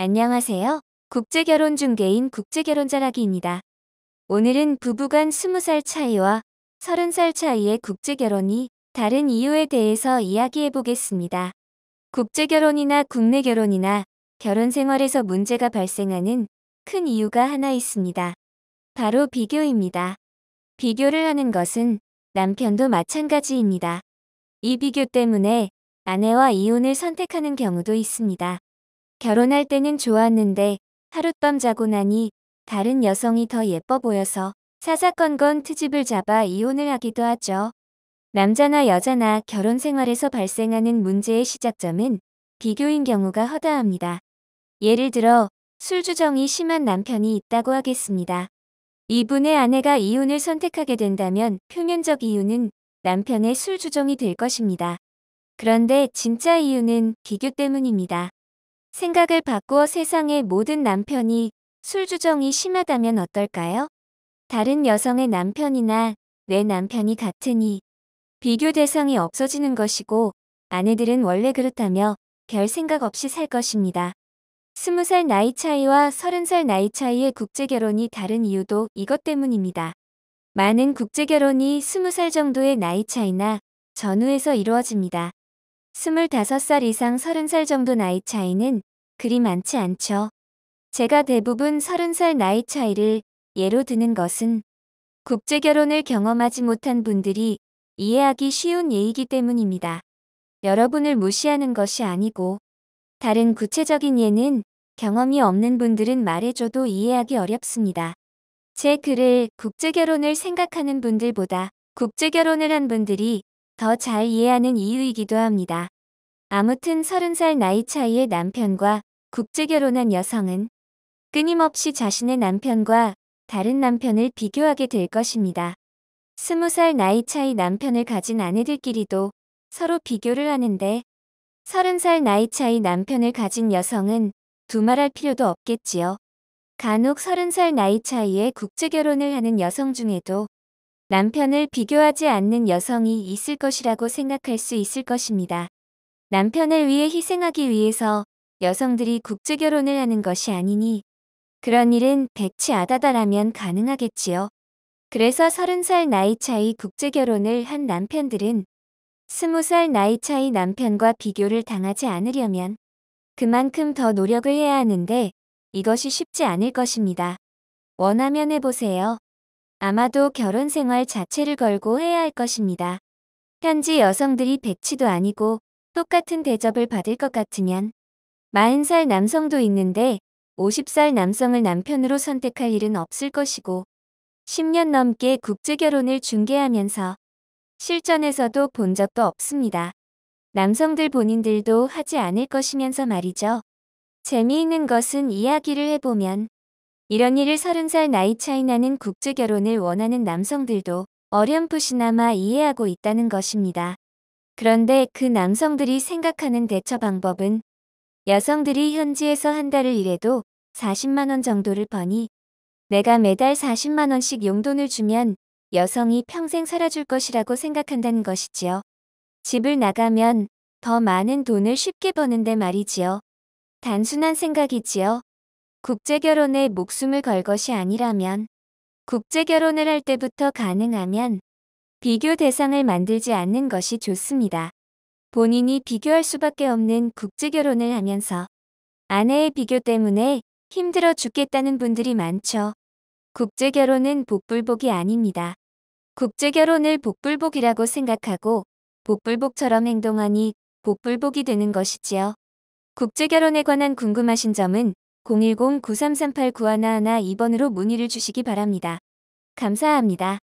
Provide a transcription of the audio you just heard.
안녕하세요. 국제결혼 중개인 국제결혼자라기입니다. 오늘은 부부간 20살 차이와 30살 차이의 국제결혼이 다른 이유에 대해서 이야기해 보겠습니다. 국제결혼이나 국내 결혼이나 결혼 생활에서 문제가 발생하는 큰 이유가 하나 있습니다. 바로 비교입니다. 비교를 하는 것은 남편도 마찬가지입니다. 이 비교 때문에 아내와 이혼을 선택하는 경우도 있습니다. 결혼할 때는 좋았는데 하룻밤 자고 나니 다른 여성이 더 예뻐 보여서 사사건건 트집을 잡아 이혼을 하기도 하죠. 남자나 여자나 결혼 생활에서 발생하는 문제의 시작점은 비교인 경우가 허다합니다. 예를 들어 술주정이 심한 남편이 있다고 하겠습니다. 이분의 아내가 이혼을 선택하게 된다면 표면적 이유는 남편의 술주정이 될 것입니다. 그런데 진짜 이유는 비교 때문입니다. 생각을 바꾸어 세상의 모든 남편이 술주정이 심하다면 어떨까요? 다른 여성의 남편이나 내 남편이 같으니 비교 대상이 없어지는 것이고 아내들은 원래 그렇다며 별 생각 없이 살 것입니다. 20살 나이 차이와 30살 나이 차이의 국제결혼이 다른 이유도 이것 때문입니다. 많은 국제결혼이 20살 정도의 나이 차이나 전후에서 이루어집니다. 25살 이상 30살 정도 나이 차이는 그리 많지 않죠. 제가 대부분 30살 나이 차이를 예로 드는 것은 국제결혼을 경험하지 못한 분들이 이해하기 쉬운 예이기 때문입니다. 여러분을 무시하는 것이 아니고 다른 구체적인 예는 경험이 없는 분들은 말해줘도 이해하기 어렵습니다. 제 글을 국제결혼을 생각하는 분들보다 국제결혼을 한 분들이 더 잘 이해하는 이유이기도 합니다. 아무튼 30살 나이 차이의 남편과 국제결혼한 여성은 끊임없이 자신의 남편과 다른 남편을 비교하게 될 것입니다. 20살 나이 차이 남편을 가진 아내들끼리도 서로 비교를 하는데 30살 나이 차이 남편을 가진 여성은 두말할 필요도 없겠지요. 간혹 30살 나이 차이에 국제결혼을 하는 여성 중에도 남편을 비교하지 않는 여성이 있을 것이라고 생각할 수 있을 것입니다. 남편을 위해 희생하기 위해서 여성들이 국제결혼을 하는 것이 아니니 그런 일은 백치아다다라면 가능하겠지요. 그래서 30살 나이 차이 국제결혼을 한 남편들은 20살 나이 차이 남편과 비교를 당하지 않으려면 그만큼 더 노력을 해야 하는데 이것이 쉽지 않을 것입니다. 원하면 해보세요. 아마도 결혼 생활 자체를 걸고 해야 할 것입니다. 현지 여성들이 백치도 아니고 똑같은 대접을 받을 것 같으면 40살 남성도 있는데 50살 남성을 남편으로 선택할 일은 없을 것이고 10년 넘게 국제결혼을 중개하면서 실전에서도 본 적도 없습니다. 남성들 본인들도 하지 않을 것이면서 말이죠. 재미있는 것은 이야기를 해보면 이런 일을 30살 나이 차이 나는 국제결혼을 원하는 남성들도 어렴풋이나마 이해하고 있다는 것입니다. 그런데 그 남성들이 생각하는 대처 방법은 여성들이 현지에서 한 달을 일해도 40만 원 정도를 버니 내가 매달 40만 원씩 용돈을 주면 여성이 평생 살아줄 것이라고 생각한다는 것이지요. 집을 나가면 더 많은 돈을 쉽게 버는데 말이지요. 단순한 생각이지요. 국제결혼에 목숨을 걸 것이 아니라면 국제결혼을 할 때부터 가능하면 비교 대상을 만들지 않는 것이 좋습니다. 본인이 비교할 수밖에 없는 국제결혼을 하면서 아내의 비교 때문에 힘들어 죽겠다는 분들이 많죠. 국제결혼은 복불복이 아닙니다. 국제결혼을 복불복이라고 생각하고 복불복처럼 행동하니 복불복이 되는 것이지요. 국제결혼에 관한 궁금하신 점은 010-9338-9111 2번으로 문의를 주시기 바랍니다. 감사합니다.